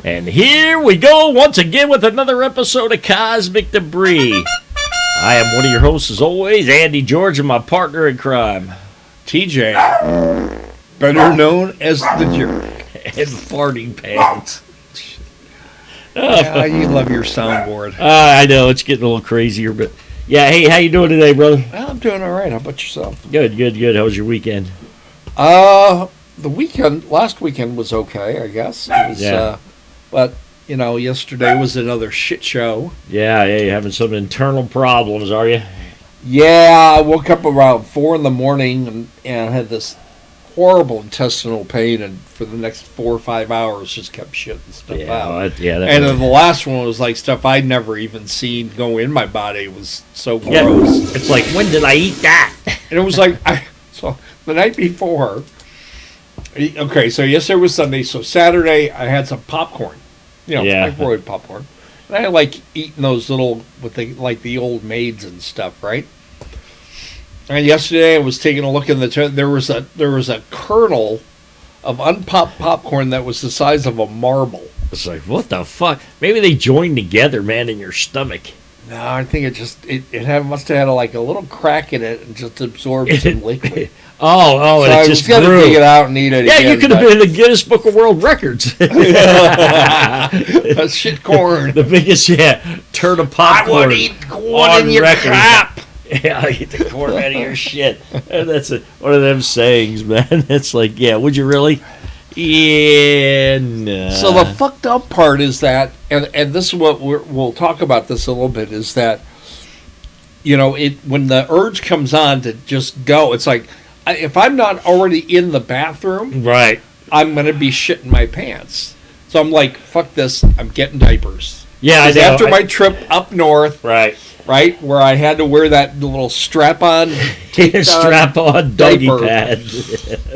And here we go once again with another episode of Cosmic Debris. I am one of your hosts as always, Andy George, and my partner in crime, TJ, better known as the Jerk. And Farting Pants. You love your soundboard. I know, it's getting a little crazier, but yeah, hey, how you doing today, brother? Well, I'm doing all right. How about yourself? Good. How was your weekend? Last weekend was okay, I guess. It was, but, yesterday was another shit show. Yeah, you're having some internal problems, are you? Yeah, I woke up around 4 in the morning and had this horrible intestinal pain, and for the next 4 or 5 hours just kept shitting stuff out. And then the last one was like stuff I'd never even seen go in my body. It was so gross. It's like, when did I eat that? And it was like, so the night before, okay, so yesterday was Sunday, so Saturday I had some popcorn, microwave popcorn. And I like eating those little, the old maids and stuff, right? And yesterday I was taking a look in there was a kernel of unpopped popcorn that was the size of a marble. It's like, what the fuck? Maybe they joined together, man, in your stomach. No, I think it must have had a little crack in it and just absorbed some liquid. Oh, so and it just grew. I was going to dig it out and eat it again. Yeah, you could have been in the Guinness Book of World Records. That's shit corn. The biggest, turd of popcorn. I would eat corn in your crap. Yeah, I eat the corn out of your shit. And that's one of them sayings, man. It's like, would you really? Yeah, no. So the fucked up part is that, and this is what we'll talk about this a little bit, is that, when the urge comes on to just go, it's like, if I'm not already in the bathroom, right, I'm going to be shitting my pants. So I'm like, fuck this, I'm getting diapers. Yeah, I know. After my trip up north, right, where I had to wear that little strap-on doggy pad.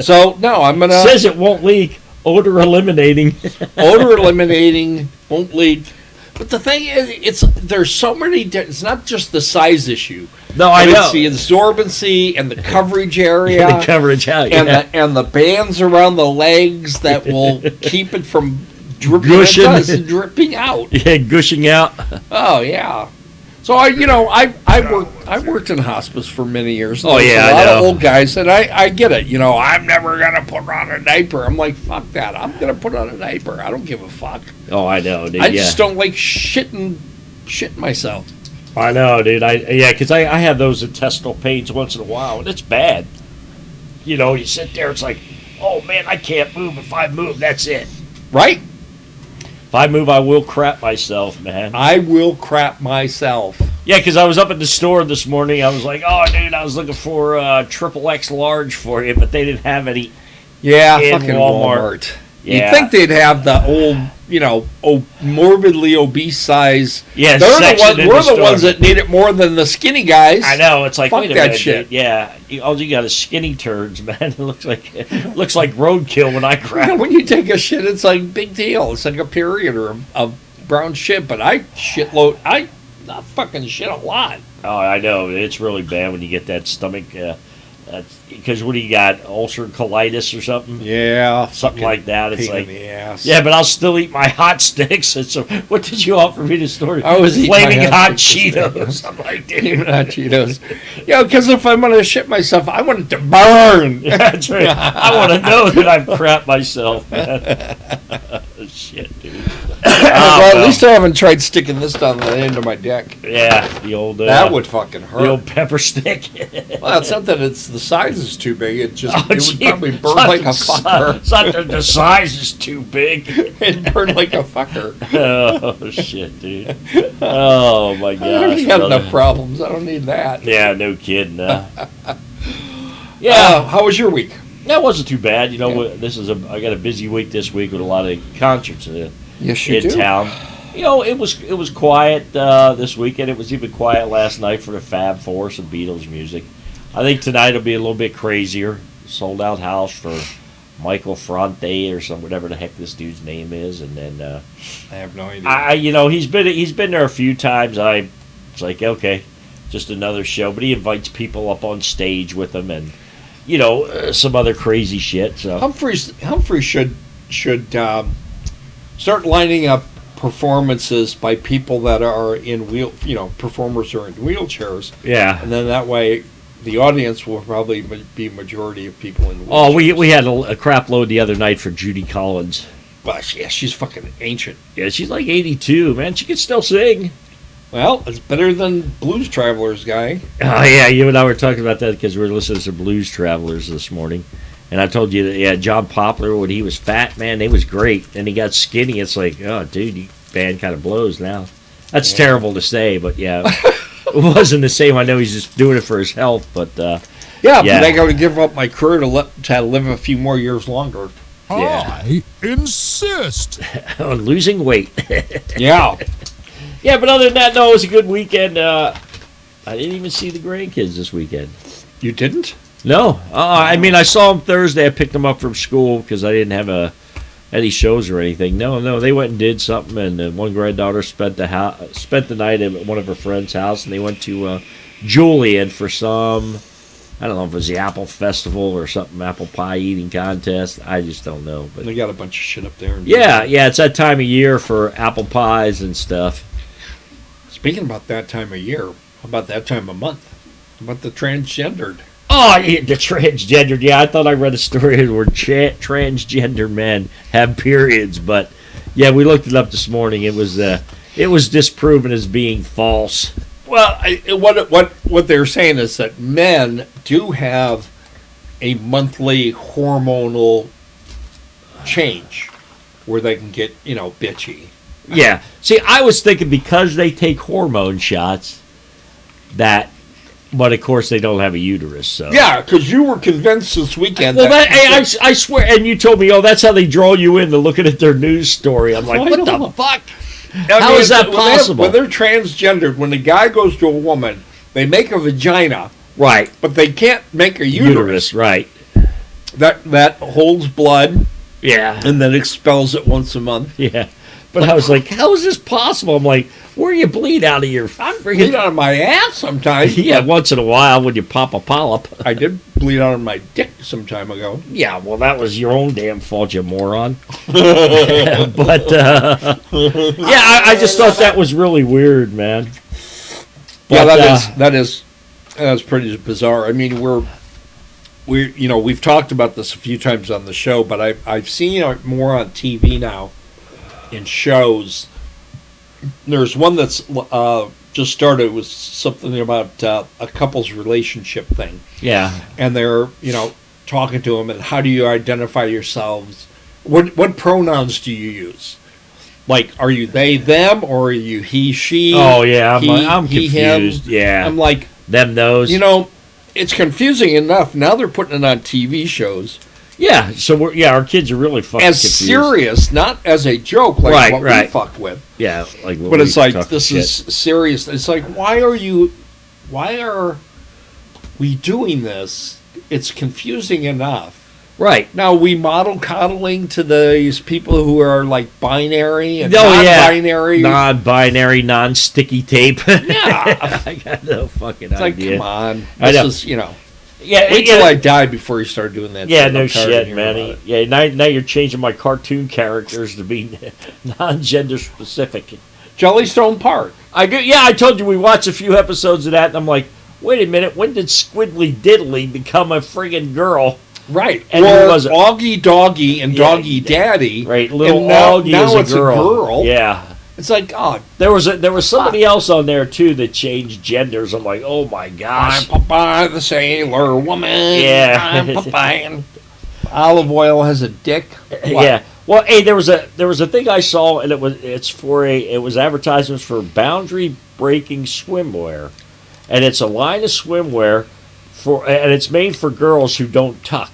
So, no, I'm going to... It says it won't leak. Odor eliminating. Odor eliminating, won't leak. But the thing is, there's so many... It's not just the size issue. No, I know. It's the absorbency and the coverage area. The coverage out, and the bands around the legs that will keep it from dripping out. Yeah, gushing out. Oh, yeah. So I worked in hospice for many years. Oh yeah, a lot of old guys, and I get it. I'm never gonna put on a diaper. I'm like, fuck that. I'm gonna put on a diaper. I don't give a fuck. Oh, I know, dude. I just don't like shitting myself. I know, dude. Because I have those intestinal pains once in a while, and it's bad. You sit there, it's like, oh man, I can't move. If I move, that's it. Right. If I move, I will crap myself, man. I will crap myself. Yeah, because I was up at the store this morning. I was like, oh, dude, I was looking for XXX large for you, but they didn't have any in fucking Walmart. Yeah. You'd think they'd have the old, morbidly obese size. Yeah, we're the ones that need it more than the skinny guys. I know. It's like, fuck wait a that minute, shit. Dude. Yeah, all you got is skinny turds, man. It looks like roadkill when I crap. When you take a shit, it's like big deal. It's like a period or a brown shit. But I fucking shit a lot. Oh, I know. It's really bad when you get that stomach. Because what do you got? Ulcer colitis or something? Yeah. Something like that. It's like, in the ass. Yeah, but I'll still eat my hot sticks. And so, what did you offer me to store? I was Flaming hot Cheetos. I'm like, Flaming hot Cheetos. Because if I'm going to shit myself, I want it to burn. Yeah, that's right. I want to know that I've crapped myself, man. Shit, dude. Well, at least I haven't tried sticking this down the end of my dick. Yeah, the old... that would fucking hurt. The old pepper stick. Well, it's not that the size is too big. It would probably burn like a fucker. It's not that the size is too big. It'd burn like a fucker. Oh, shit, dude. Oh, my gosh. I already got enough problems. I don't need that. Yeah, no kidding. How was your week? That wasn't too bad. I got a busy week this week with a lot of concerts in town. It was quiet this weekend. It was even quiet last night for the Fab Four, some Beatles music. I think tonight will be a little bit crazier. Sold out house for Michael Fronte or whatever the heck this dude's name is, and then I have no idea. He's been there a few times. It's like, okay, just another show, but he invites people up on stage with him and some other crazy shit. So Humphrey should start lining up performances by people that are in performers who are in wheelchairs. Yeah. And then that way, the audience will probably be a majority of people in wheelchairs. Oh, we had a crap load the other night for Judy Collins. Well, yeah, she's fucking ancient. Yeah, she's like 82, man. She can still sing. Well, it's better than Blues Travelers guy. Oh, yeah, you and I were talking about that because we were listening to Blues Travelers this morning. And I told you that, yeah, John Poplar, when he was fat, man, they was great. And he got skinny. It's like, oh, dude, your band kind of blows now. That's terrible to say, but yeah. It wasn't the same. I know he's just doing it for his health, but... yeah, but I got to give up my career to live a few more years longer. Yeah. I insist on losing weight. Yeah. Yeah, but other than that, no, it was a good weekend. I didn't even see the grandkids this weekend. You didn't? No. I mean, I saw them Thursday. I picked them up from school because I didn't have any shows or anything. No, they went and did something, and one granddaughter spent the night at one of her friend's house, and they went to Julian for some... I don't know if it was the Apple Festival or something, apple pie eating contest. I just don't know. But they got a bunch of shit up there. Yeah, it's that time of year for apple pies and stuff. Speaking about that time of year, how about that time of month? How about the transgendered? Oh, yeah, the transgendered. Yeah, I thought I read a story where transgender men have periods, but yeah, we looked it up this morning. It was disproven as being false. Well, what they're saying is that men do have a monthly hormonal change where they can get, bitchy. Yeah. See, I was thinking because they take hormone shots but of course they don't have a uterus. So yeah, because you were convinced this weekend. Well, I swear, and you told me, that's how they draw you into looking at their news story. I'm like, what the fuck? How is that possible? When they're transgendered, when a guy goes to a woman, they make a vagina. Right. But they can't make a uterus. Right. That holds blood. Yeah. And then expels it once a month. Yeah. But I was like, how is this possible? I'm like, where you bleed out of your... I bleed out of my ass sometimes. Yeah, once in a while when you pop a polyp. I did bleed out of my dick some time ago. Yeah, well, that was your own damn fault, you moron. But, yeah, I just thought that was really weird, man. But, that is pretty bizarre. I mean, we've talked about this a few times on the show, but I've seen it more on TV now in shows. There's one that's just started. It was something about a couple's relationship thing. Yeah. And they're, talking to them, and how do you identify yourselves? What pronouns do you use? Like, are you they, them, or are you he, she? Oh, yeah, I'm he, confused. Him? Yeah. I'm like... Them, those. It's confusing enough. Now they're putting it on TV shows. Yeah, so our kids are really fucking as confused. Serious, not as a joke like what we fuck with. Yeah, like what but it's like this is serious. It's like why are we doing this? It's confusing enough. Right. Now we model coddling to these people who are like binary and non-binary. Non-binary, non-sticky tape. Yeah. I got no fucking idea. Like, come on. This is, Yeah, wait till I die before you start doing that. Yeah, no shit, man. Yeah, now you're changing my cartoon characters to be non-gender specific. Jellystone Park. I told you we watched a few episodes of that, and I'm like, wait a minute, when did Squiddly Diddly become a friggin' girl? Right. And or Augie Doggy and Doggy Daddy. Right, little Augie now is a girl. Yeah. It's like, God. There was somebody else on there, too, that changed genders. I'm like, oh, my gosh. I'm Popeye the Sailor Woman. Yeah. I'm Popeye. Olive oil has a dick. What? Yeah. Well, hey, there was a thing I saw, and it was advertisements for boundary breaking swimwear, and it's a line of swimwear and it's made for girls who don't tuck.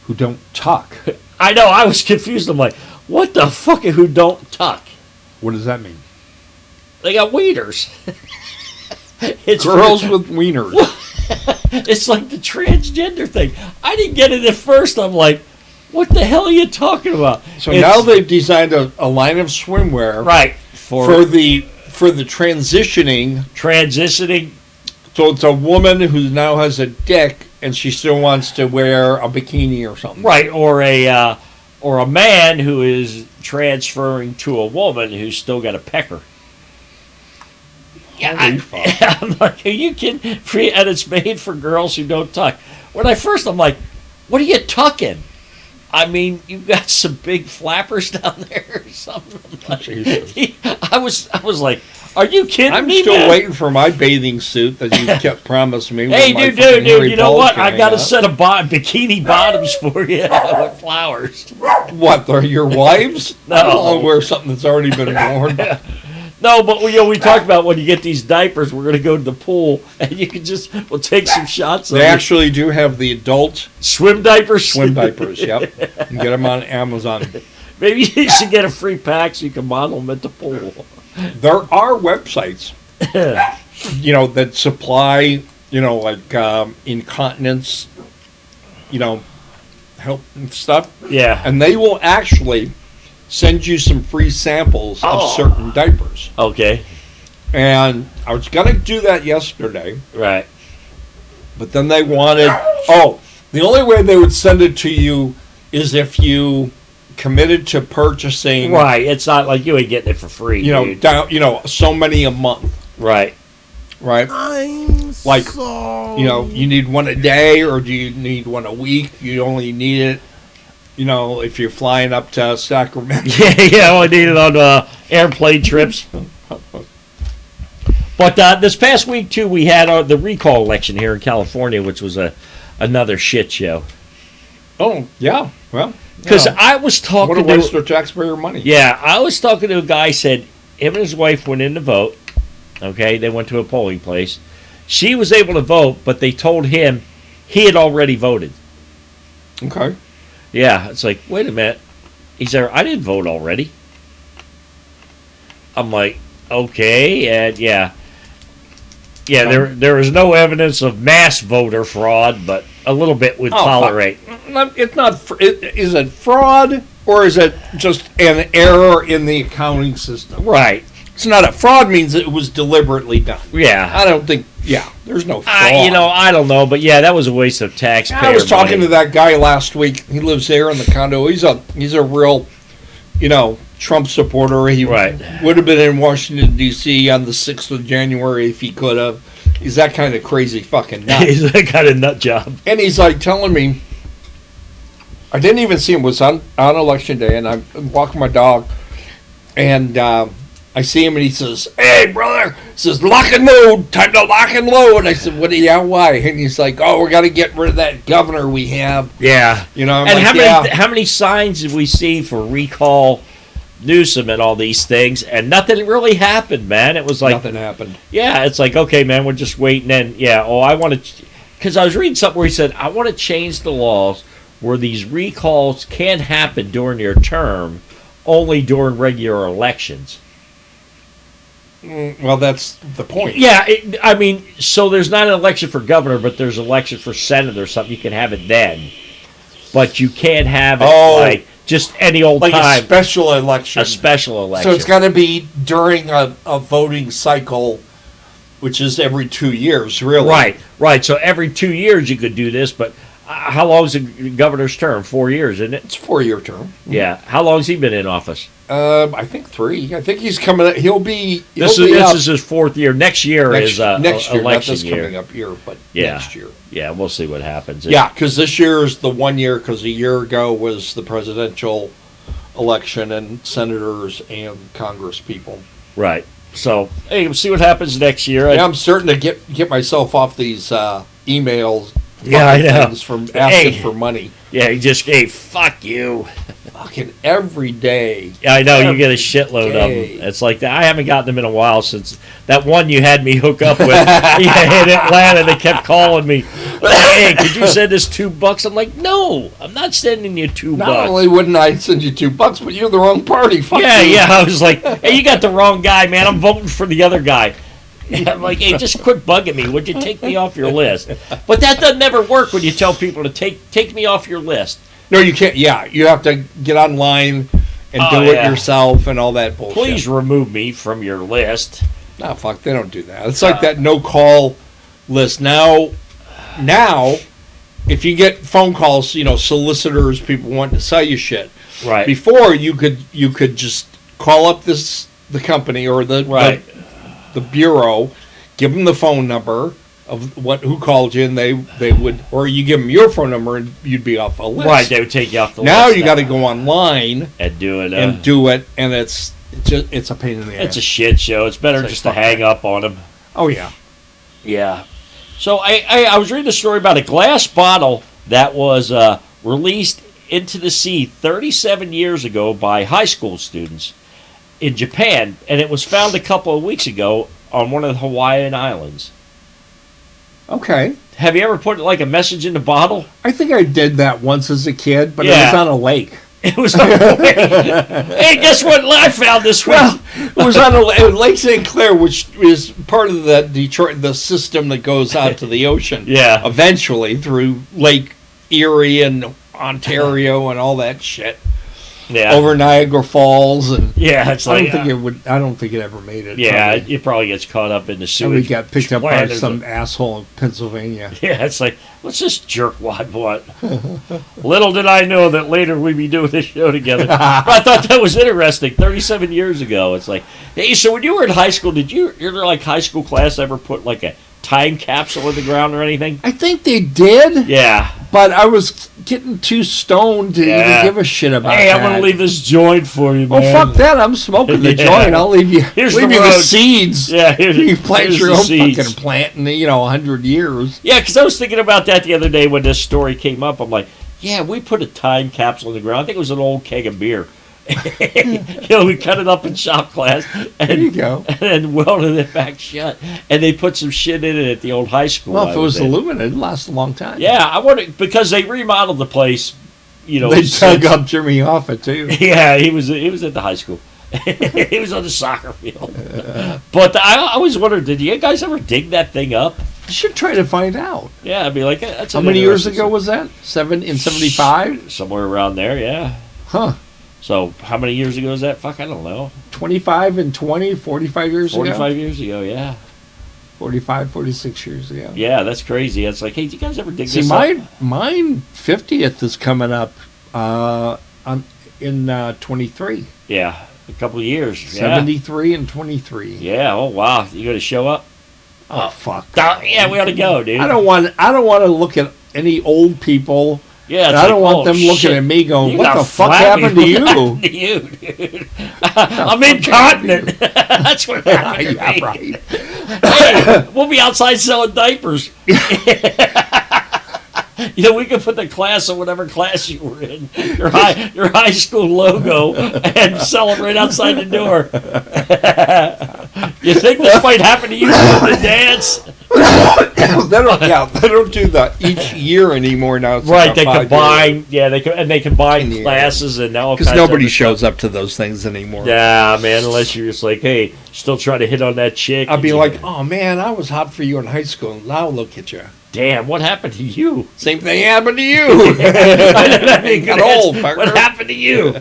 Who don't tuck? I know. I was confused. I'm like, what the fuck? Who don't tuck? What does that mean? They got wieners. It's girls with wieners. It's like the transgender thing. I didn't get it at first. I'm like, what the hell are you talking about? So now they've designed a line of swimwear, right, for the transitioning. So it's a woman who now has a dick and she still wants to wear a bikini or something, right? Or or a man who is transferring to a woman who's still got a pecker. Yeah, I'm like, are you kidding? And it's made for girls who don't tuck. I'm like, what are you tucking? I mean, you've got some big flappers down there or something. I was like, are you kidding me? I'm still waiting for my bathing suit that you kept promising me. Hey, dude, you know what? I got a set of bikini bottoms for you with flowers. What, they're your wives? No. I don't want to wear something that's already been worn. No, but we talked about when you get these diapers, we're going to go to the pool, and we'll take some shots. They actually do have the adult swim diapers. Swim diapers, yep. You can get them on Amazon. Maybe you should get a free pack so you can model them at the pool. There are websites, that supply, like incontinence, help and stuff. Yeah. And they will actually send you some free samples of certain diapers. Okay. And I was going to do that yesterday. Right. But then they wanted... the only way they would send it to you is if you committed to purchasing... Right. It's not like you ain't getting it for free, dude. So many a month. Right. Right? I'm like, sorry. You need one a day, or do you need one a week? You only need it... if you're flying up to Sacramento. Yeah, I need it on airplane trips. But this past week, too, we had the recall election here in California, which was another shit show. Oh, yeah. Well, because I was talking to... What a waste of taxpayer money. Yeah, I was talking to a guy, said him and his wife went in to vote. Okay, they went to a polling place. She was able to vote, but they told him he had already voted. Okay. Yeah, it's like, wait a minute. He's there, I didn't vote already. I'm like, okay, and yeah. Yeah, there was no evidence of mass voter fraud, but a little bit would tolerate. It's not. Is it fraud, or is it just an error in the accounting system? Right. It's not a fraud. Means it was deliberately done. Yeah. I don't think. Yeah, there's no fraud. I don't know, but yeah, that was a waste of taxpayer money. I was talking to that guy last week. He lives there in the condo. He's a real, Trump supporter. He would have been in Washington D.C. on the 6th of January if he could have. He's that kind of crazy fucking nut. He's that kind of nut job. And he's like telling me, I didn't even see him. It was on election day, and I'm walking my dog, and I see him, and he says, "Hey, brother," he says, "lock and load, time to lock and load." And I said, why? And he's like, "Oh, we got to get rid of that governor we have." Yeah. I'm and like, how many signs did we see for recall Newsom and all these things, and nothing really happened, man. It was like nothing happened. Yeah, it's like, okay, man, we're just waiting. And I want to, because I was reading something where he said, I want to change the laws where these recalls can happen during your term, only during regular elections. Well, that's the point. Yeah, so there's not an election for governor, but there's an election for senate or something. You can have it then, but you can't have it like just any old time. Like a special election. A special election. So it's got to be during a voting cycle, which is every 2 years, really. Right. So every 2 years you could do this, but how long is the governor's term? 4 years, isn't it? It's a 4-year term. Yeah. How long has he been in office? I think 3. I think he's coming. This is his 4th year. Next year is next year, election not this year. Coming up year, but next year. Yeah, we'll see what happens. Yeah, because this year is the 1 year. Because a year ago was the presidential election and senators and Congress people. Right. So hey, we'll see what happens next year. Yeah, I'm starting to get myself off these emails. Yeah, I know. From asking for money. Yeah, fuck you. Fucking every day. Yeah, I know. You get a shitload of them. It's like I haven't gotten them in a while since that one you had me hook up with. In Atlanta, they kept calling me. Hey, could you send us $2? I'm like, no, I'm not sending you $2. Not only wouldn't I send you $2, but you're the wrong party. Fuck you. I was like, hey, you got the wrong guy, man. I'm voting for the other guy. And I'm like, hey, just quit bugging me. Would you take me off your list? But that doesn't never work when you tell people to take me off your list. No, you can't. Yeah, you have to get online and do it yourself and all that bullshit. Please remove me from your list. No, fuck, they don't do that. It's like that no-call list. Now, if you get phone calls, solicitors, people wanting to sell you shit. Right. Before you could just call up the company or the bureau, give them the phone number of who called you, and they would, or you give them your phone number and you'd be off a list. Right, they would take you off the list. Now you got to go online and do it, and it's a pain in the ass. It's a shit show. It's better just to hang up on them. Oh yeah, yeah. So I was reading a story about a glass bottle that was released into the sea 37 years ago by high school students in Japan, and it was found a couple of weeks ago on one of the Hawaiian Islands. Okay. Have you ever put like a message in the bottle? I think I did that once as a kid, but it was on a lake. It was on a lake. Hey, guess what I found this week? Well, it was on Lake St. Clair, which is part of the system that goes out to the ocean. Yeah. Eventually through Lake Erie and Ontario and all that shit. Yeah. Over Niagara Falls and it's like I don't think it ever made it. Yeah, it probably gets caught up in the sewage. And we got picked up by some asshole in Pennsylvania. Yeah, it's like, what's this jerkwad want? Little did I know that later we'd be doing this show together. But I thought that was interesting. 37 years ago, it's like, hey, so when you were in high school, did your like high school class ever put like a time capsule in the ground or anything? I think they did. Yeah. But I was getting too stoned to even give a shit about that. Hey, I'm going to leave this joint for you, man. Oh, fuck that. I'm smoking the joint. I'll leave you the seeds. Yeah, you plant your own fucking plant in, 100 years. Yeah, because I was thinking about that the other day when this story came up. I'm like, yeah, we put a time capsule in the ground. I think it was an old keg of beer. We cut it up in shop class and, there you go. And welded it back shut. And they put some shit in it at the old high school. Well, if it was aluminum, it'd last a long time. Yeah, I wonder, because they remodeled the place. They dug up Jimmy Hoffa too. Yeah, he was at the high school. He was on the soccer field. But I always wondered, did you guys ever dig that thing up? You should try to find out. Yeah, I'd be like, that's how many years ago was that? In 75? Somewhere around there, yeah. Huh. So, how many years ago is that? Fuck, I don't know. 25 and 20, 45 years ago? 45 years ago, yeah. 45, 46 years ago. Yeah, that's crazy. It's like, hey, do you guys ever dig this up? Mine 50th is coming up in 23. Yeah, a couple of years. 73 and 23. Yeah, oh, wow. You going to show up? Oh, fuck. Yeah, we ought to go, dude. I don't want to look at any old people. Yeah, I don't want them looking at me going, what the fuck happened to you? What happened to you, dude? I'm incontinent. That's what happened to me. Right. Hey, we'll be outside selling diapers. We could put the class of whatever class you were in, your high school logo, and sell it right outside the door. You think this might happen to you in the dance? They don't do that each year anymore now. It's right, they combine. Yeah, they combine classes and now because nobody shows up to those things anymore. Yeah, man, unless you're just like, hey, still trying to hit on that chick. I'd be like, oh man, I was hot for you in high school. Now look at you. Damn, what happened to you? Same thing happened to you. Got old, partner. What happened to you?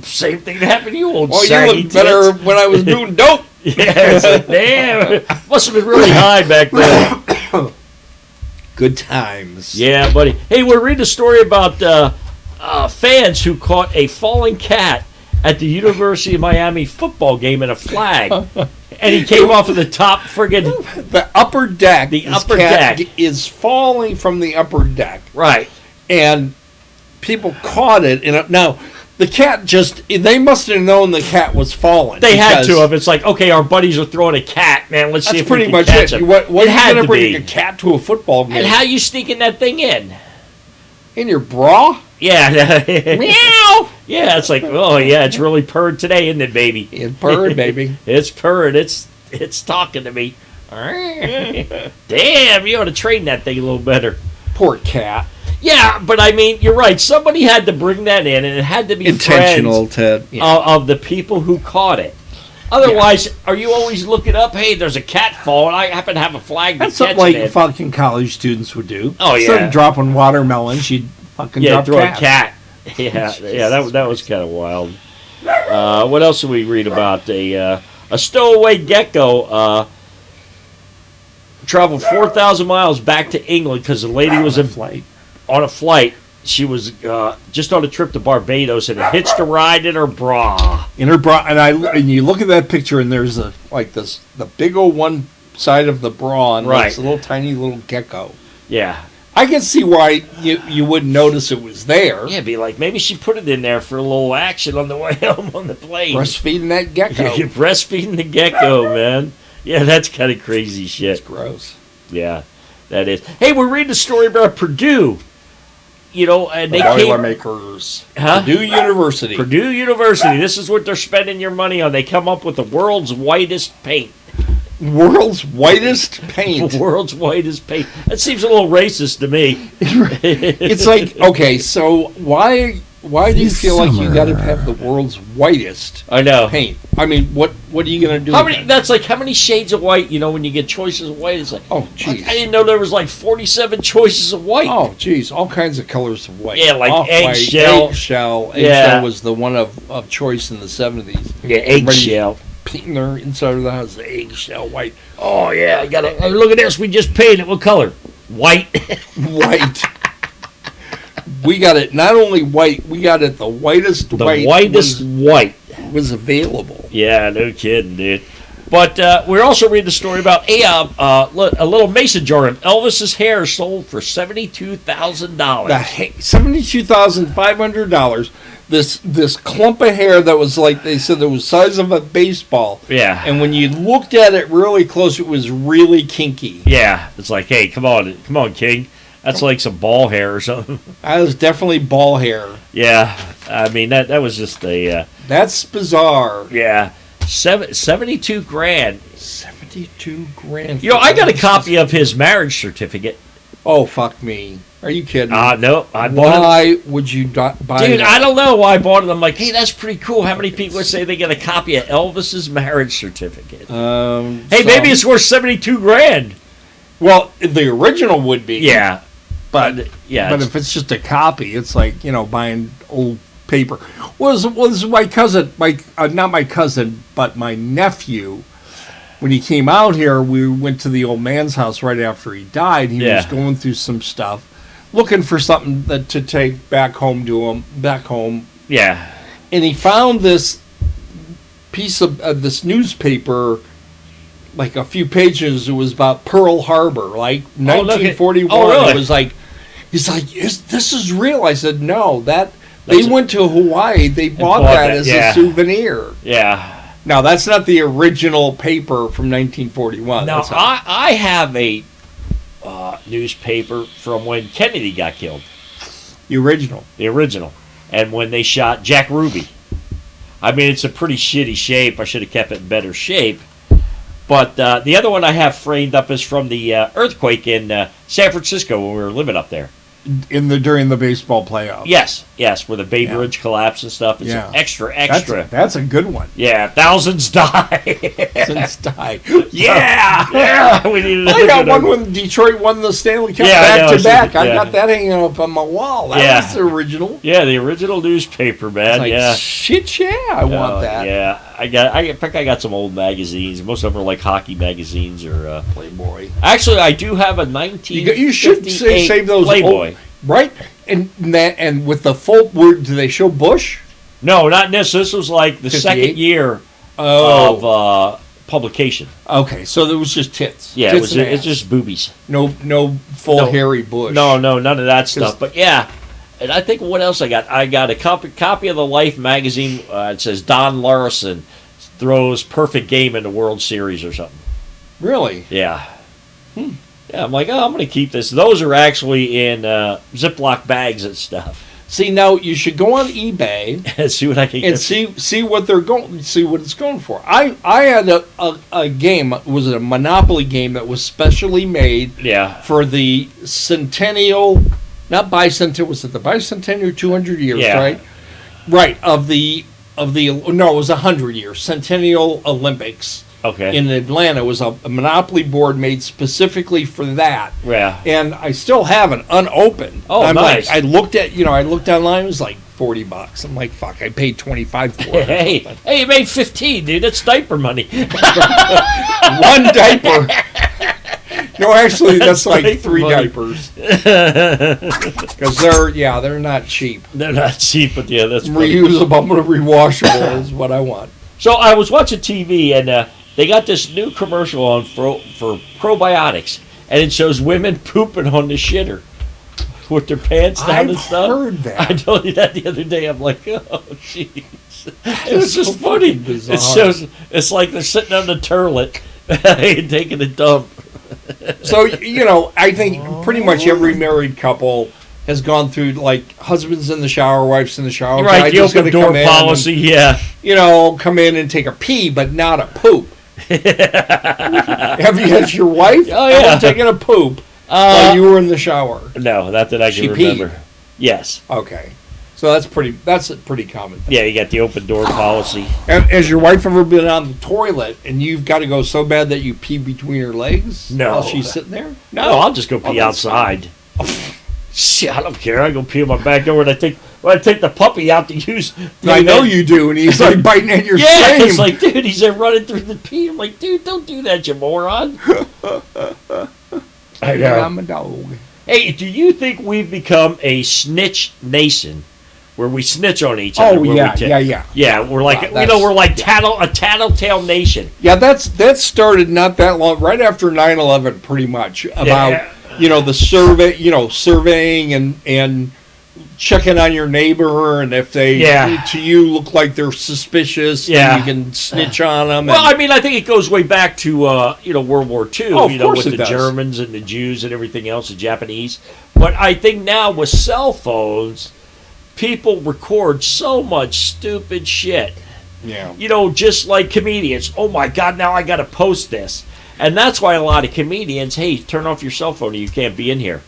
Same thing that happened to you, old saggy saggy you looked better when I was doing dope. Yeah, it's like, damn. Must have been really high back then. Good times. Yeah, buddy. Hey, we're reading a story about fans who caught a falling cat at the University of Miami football game in a flag. And he came off of the top friggin' the upper deck. The upper deck is falling from the upper deck. Right. And people caught it. Now, the cat they must have known the cat was falling. They had to have. It's like, okay, our buddies are throwing a cat, man. Let's see if we can catch him. What are you going to bring a cat to a football game? And how you sneaking that thing in? In your bra? Yeah. Meow! Yeah, it's like, oh, yeah, it's really purred today, isn't it, baby? It's purred, baby. It's purred. It's talking to me. Damn, you ought to train that thing a little better. Poor cat. Yeah, but I mean, you're right. Somebody had to bring that in, and it had to be intentional of the people who caught it. Otherwise, are you always looking up, hey, there's a cat falling, I happen to have a flag to catch it. That's something like fucking college students would do. Oh, yeah. Instead of dropping watermelons, you'd fucking drop throw a cat. Yeah, that was kind of wild. What else did we read about? A stowaway gecko traveled 4,000 miles back to England because the lady was in flight. on a flight. She was just on a trip to Barbados and hitched a ride in her bra. And you look at that picture, and there's the big old one side of the bra, and it's a little tiny little gecko. Yeah. I can see why you wouldn't notice it was there. Yeah, be like, maybe she put it in there for a little action on the way home on the plane. Breastfeeding that gecko. You're breastfeeding the gecko, man. Yeah, that's kind of crazy shit. It's gross. Yeah, that is. Hey, we're reading a story about Purdue. And they Boilermakers. Purdue University. Purdue University. This is what they're spending your money on. They come up with the world's whitest paint. World's whitest paint. World's whitest paint. That seems a little racist to me. It's like, okay, so why do you feel like you got to have the world's whitest paint? I mean, what are you going to do? How many shades of white, when you get choices of white? It's like, oh, jeez. I didn't know there was like 47 choices of white. Oh, jeez. All kinds of colors of white. Yeah, like eggshell. Eggshell was the one of choice in the 70s. Yeah, eggshell. Painting their inside of the house, eggshell white. Oh, yeah. Look at this. We just painted. What color? White. White. We got it not only white, we got it the whitest white. The whitest white was available. Yeah, no kidding, dude. But we're also reading the story about a little mason jar of Elvis's hair sold for $72,000. $72,500. This clump of hair that was like, they said, it was the size of a baseball. Yeah. And when you looked at it really close, it was really kinky. Yeah. It's like, hey, come on, King. That's like some ball hair or something. That was definitely ball hair. Yeah. I mean, that was just a... That's bizarre. Yeah. $72,000. $72,000. I got a copy of his marriage certificate. Oh, fuck me. Are you kidding? No. I bought it. Why would you buy it? Dude, I don't know why I bought it. I'm like, hey, that's pretty cool. How many people would say they get a copy of Elvis's marriage certificate? Hey, maybe it's worth $72,000. Well, the original would be. Yeah. But if it's just a copy, it's like, buying old paper. Was my cousin, not my cousin, but my nephew. When he came out here, we went to the old man's house right after he died. He was going through some stuff, looking for something to take back home to him. Yeah. And he found this piece of this newspaper, like a few pages. It was about Pearl Harbor, like 1941. Oh, really? It was like, he's like, this is real? I said, no, they went to Hawaii. They bought that as a souvenir. Yeah. Now, that's not the original paper from 1941. Now, I have a newspaper from when Kennedy got killed. The original. And when they shot Jack Ruby. I mean, it's a pretty shitty shape. I should have kept it in better shape. But the other one I have framed up is from the earthquake in San Francisco when we were living up there. During the baseball playoffs. Yes, where the Bay Bridge collapsed and stuff. It's extra. That's a good one. Yeah, thousands die. Yeah. We needed I got one when Detroit won the Stanley Cup back to back. I got that hanging up on my wall. That was the original. Yeah, the original newspaper, man. Like, shit, I want that. Yeah, I think I got some old magazines. Most of them are like hockey magazines or Playboy. Actually, I do have a 1958 You should save those Playboy. Right, and with the full word, do they show Bush? No, not this. This was like the 58? second year of publication. Okay, so there was just tits. Yeah, it's just boobies. No full hairy Bush. No, none of that stuff. But yeah, and I think what else I got? I got a copy of the Life magazine. It says Don Larson throws perfect game in the World Series or something. Really? Yeah. Yeah, I'm like, I'm going to keep this. Those are actually in Ziploc bags and stuff. See, now you should go on eBay and see what I can get. And see what they're going, see what it's going for. I had a game. Was it a Monopoly game that was specially made? Yeah. For the centennial, not bicentennial. Was it the bicentennial? 200 years, right? Right of the no, it was 100 years Centennial Olympics. Okay. In Atlanta, it was a Monopoly board made specifically for that. Yeah. And I still have it unopened. Oh, nice. Like, I looked online, it was like $40. I'm like, fuck, I paid $25 for it. Hey, you made $15, dude. That's diaper money. One diaper. No, actually, that's like 3 diapers. Because they're not cheap. They're not cheap, but yeah, that's reusable, but rewashable is what I want. So I was watching TV, and they got this new commercial on for probiotics, and it shows women pooping on the shitter with their pants down and stuff. I've heard that. I told you that the other day. I'm like, oh, jeez. It's just funny. Bizarre. It shows, it's like they're sitting on the toilet and taking a dump. So, I think pretty much every married couple has gone through, like, husbands in the shower, wives in the shower. Right, the open door policy, yeah. Come in and take a pee, but not a poop. Have you had your wife taking a poop while you were in the shower? No, not that I can remember. Peed. Yes. Okay. So that's a pretty common thing. Yeah, you got the open door policy. And has your wife ever been on the toilet and you've got to go so bad that you pee between her legs? No. While she's sitting there? No, I'll just go pee outside. Shit, I don't care. I go pee in my backyard when I take the puppy out to use. I know you do, and he's like biting at your frame. It's like, dude, he's there running through the pee. I'm like, dude, don't do that, you moron. I know. I'm a dog. Hey, do you think we've become a snitch nation? Where we snitch on each other. Oh yeah. Yeah, we're like we're like a tattletale nation. Yeah, that started not that long, right after 9/11, pretty much about the surveying and checking on your neighbor, and if they to you look like they're suspicious, then you can snitch on them. Well, I mean, I think it goes way back to World War II. With the Germans and the Jews and everything else, the Japanese. But I think now with cell phones, people record so much stupid shit. Yeah. Just like comedians. Oh my God, now I got to post this. And that's why a lot of comedians, hey, turn off your cell phone or you can't be in here.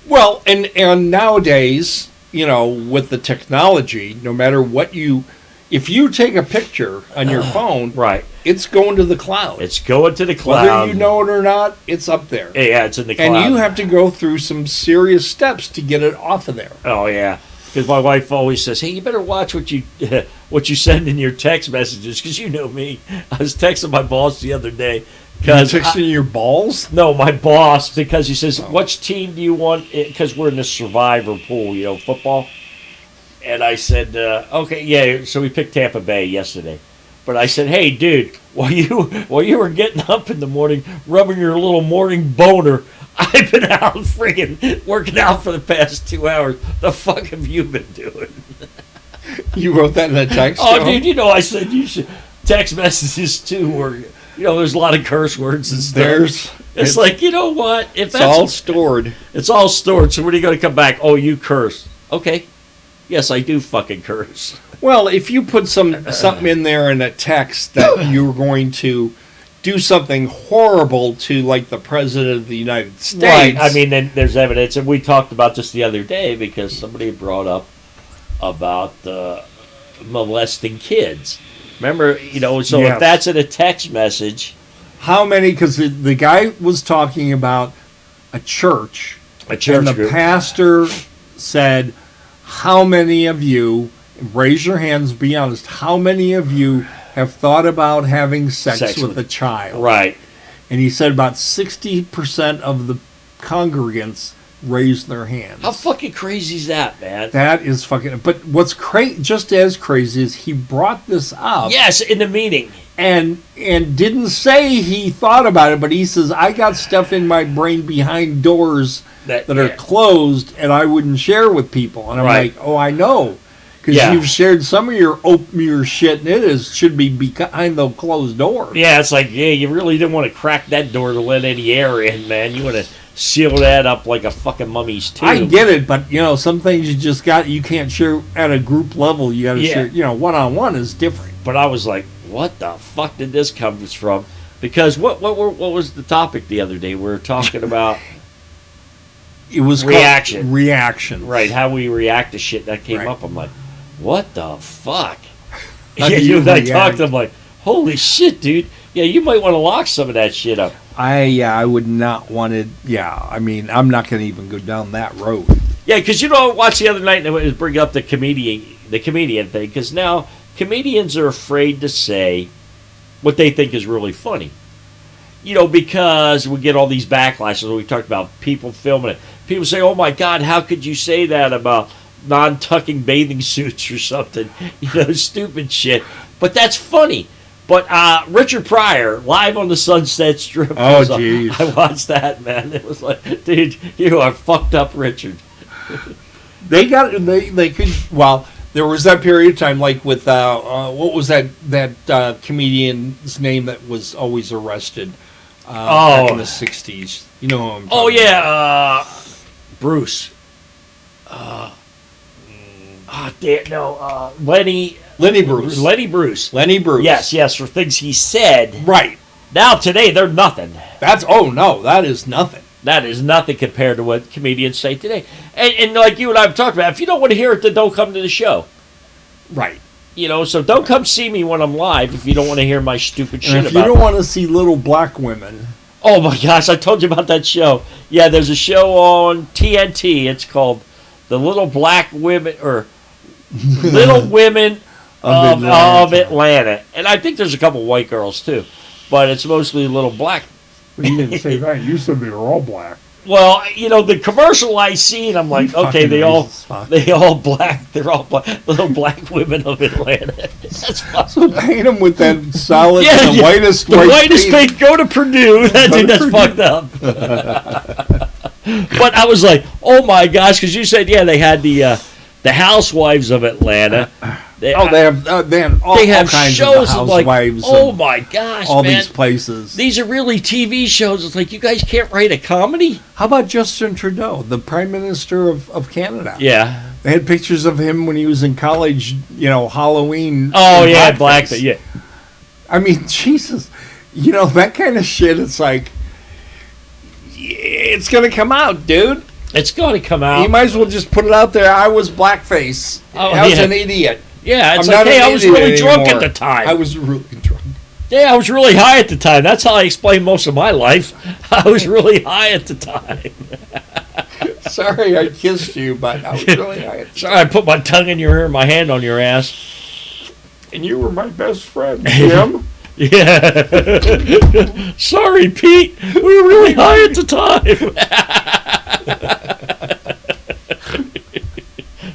Well, and nowadays, with the technology, no matter what if you take a picture on your phone, right, it's going to the cloud. It's going to the cloud. Whether you know it or not, it's up there. Yeah, it's in the cloud. And you have to go through some serious steps to get it off of there. Oh, yeah. Because my wife always says, hey, you better watch what you send in your text messages, because you know me. I was texting my boss the other day. You texting your balls? No, my boss, because he says, which team do you want? Because we're in the survivor pool, football. And I said, okay, yeah, so we picked Tampa Bay yesterday. But I said, hey, dude, while you were getting up in the morning, rubbing your little morning boner, I've been out friggin' working out for the past 2 hours. The fuck have you been doing? You wrote that in a text? Oh, dude, I said you should text messages too, where there's a lot of curse words and stuff. It's like, you know what? It's all stored. It's all stored. So when are you going to come back? Oh, you curse. Okay. Yes, I do fucking curse. Well, if you put something in there in a text that you're going to do something horrible to, like, the President of the United States. Right. I mean, then there's evidence. And we talked about this the other day because somebody brought up about molesting kids. Remember, so if that's in a text message. How many, because the guy was talking about a church. A church and the group. pastor said, how many of you, raise your hands, be honest, how many of you have thought about having sex with a child? Right. And he said about 60% of the congregants raised their hands. How fucking crazy is that, man? That is fucking... But what's just as crazy is he brought this up. Yes, in the meeting. And didn't say he thought about it, but he says, I got stuff in my brain behind doors that are closed and I wouldn't share with people. And I'm like, oh, I know. Because you've shared some of your shit, and it should be behind the closed door. Yeah, it's like, you really didn't want to crack that door to let any air in, man. You want to seal that up like a fucking mummy's tomb. I get it, but, some things you can't share at a group level. You got to share, one-on-one is different. But I was like, what the fuck did this come from? Because what was the topic the other day? We were talking about... It was reaction. Reaction. Right, how we react to shit that came up. I'm like, what the fuck? I talked to him like, holy shit, dude. Yeah, you might want to lock some of that shit up. I would not want to. Yeah, I mean, I'm not going to even go down that road. Yeah, because I watched the other night and it was bring up the comedian thing. Because now comedians are afraid to say what they think is really funny. because we get all these backlashes. We talked about people filming it. People say, "Oh my God, how could you say that about non-tucking bathing suits or something?" Stupid shit. But that's funny. But Richard Pryor, live on the Sunset Strip. Oh, jeez. I watched that, man. It was like, dude, you are fucked up, Richard. They could. Well, there was that period of time, like with what was that comedian's name that was always arrested back in the '60s? You know who I'm talking about. Bruce. Lenny Bruce. Lenny Bruce. Yes, for things he said. Right. Now, today, they're nothing. That is nothing. That is nothing compared to what comedians say today. And like you and I have talked about, if you don't want to hear it, then don't come to the show. Right. So don't come see me when I'm live if you don't want to hear my stupid shit about it. If you don't want to see little black women. Oh, my gosh, I told you about that show. Yeah, there's a show on TNT. It's called The Little Black Women, or Little Women of Atlanta. And I think there's a couple white girls, too. But it's mostly little black. Well, you didn't say that. You said they were all black. Well, the commercial I seen, I'm like, okay, they all black. They're all black. Little black women of Atlanta. That's fine. So paint them with that solid, the whitest paint. Go to Purdue. That's fucked up. But I was like, oh my gosh, because you said, they had the Housewives of Atlanta. They have all kinds shows of the Housewives. oh my gosh, all man. These places. These are really TV shows. It's like, you guys can't write a comedy? How about Justin Trudeau, the Prime Minister of Canada? Yeah. They had pictures of him when he was in college, Halloween. Oh, yeah, blackface. Yeah. I mean, Jesus. That kind of shit, it's like, it's going to come out, dude. It's going to come out. You might as well just put it out there. I was blackface. I was an idiot. Yeah, it's like, hey, I was really drunk at the time. I was really drunk. Yeah, I was really high at the time. That's how I explain most of my life. I was really high at the time. Sorry I kissed you, but I was really high at the time. Sorry I put my tongue in your ear and my hand on your ass. And you were my best friend, Jim. Yeah. Sorry, Pete. We were really high at the time.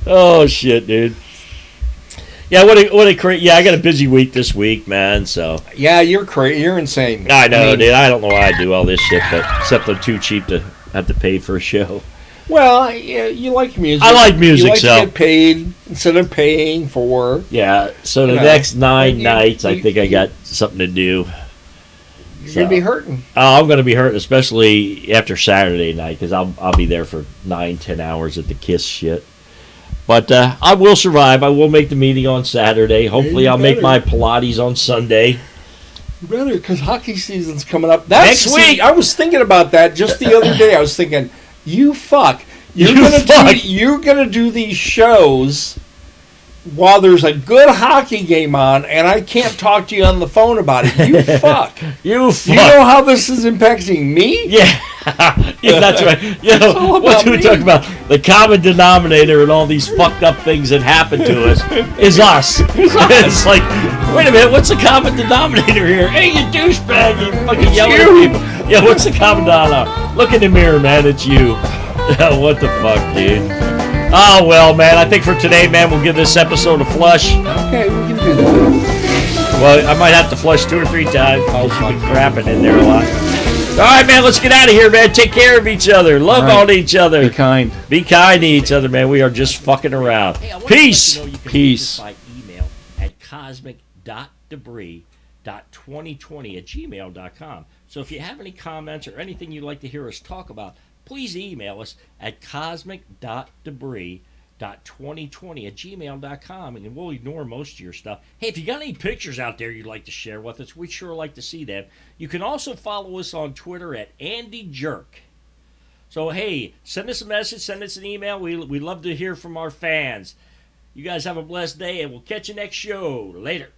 Oh, shit, dude. Yeah, what a crazy. Yeah, I got a busy week this week, man. So yeah, you're crazy. You're insane. I know, dude. I don't know why I do all this shit, but except I'm too cheap to have to pay for a show. Well, yeah, you like music. I like music, you like to get paid instead of paying for. Yeah. So the next 9 nights, I think I got something to do. You're gonna be hurting. Oh, I'm gonna be hurting, especially after Saturday night, because I'll be there for 9-10 hours at the Kiss shit. But I will survive. I will make the meeting on Saturday. Hopefully, I'll make my Pilates on Sunday. You better, because hockey season's coming up. Next week. I was thinking about that just the other day. I was thinking, you fuck. You're gonna do these shows while there's a good hockey game on, and I can't talk to you on the phone about it. You fuck. You fuck. You know how this is impacting me? Yeah. Yeah, that's right. What do we talk about? The common denominator in all these fucked up things that happen to us is us. It's like, wait a minute, what's the common denominator here? Hey, you douchebag, you fucking yelling at people. Yeah, what's the common denominator? Look in the mirror, man, it's you. What the fuck, dude? Oh, well, man, I think for today, man, we'll give this episode a flush. Okay, we can do that. Well, I might have to flush 2 or 3 times. I'll be crapping in there a lot. All right, man, let's get out of here, man. Take care of each other. Love on each other. Be kind. Be kind to each other, man. We are just fucking around. Hey, peace. Peace. By email at cosmic.debris.2020@gmail.com. So if you have any comments or anything you'd like to hear us talk about, please email us at cosmic.debris.2020@gmail.com, and we'll ignore most of your stuff. Hey, if you got any pictures out there you'd like to share with us, we'd sure like to see them. You can also follow us on Twitter at Andy Jerk. So, hey, send us a message, send us an email. We love to hear from our fans. You guys have a blessed day, and we'll catch you next show. Later.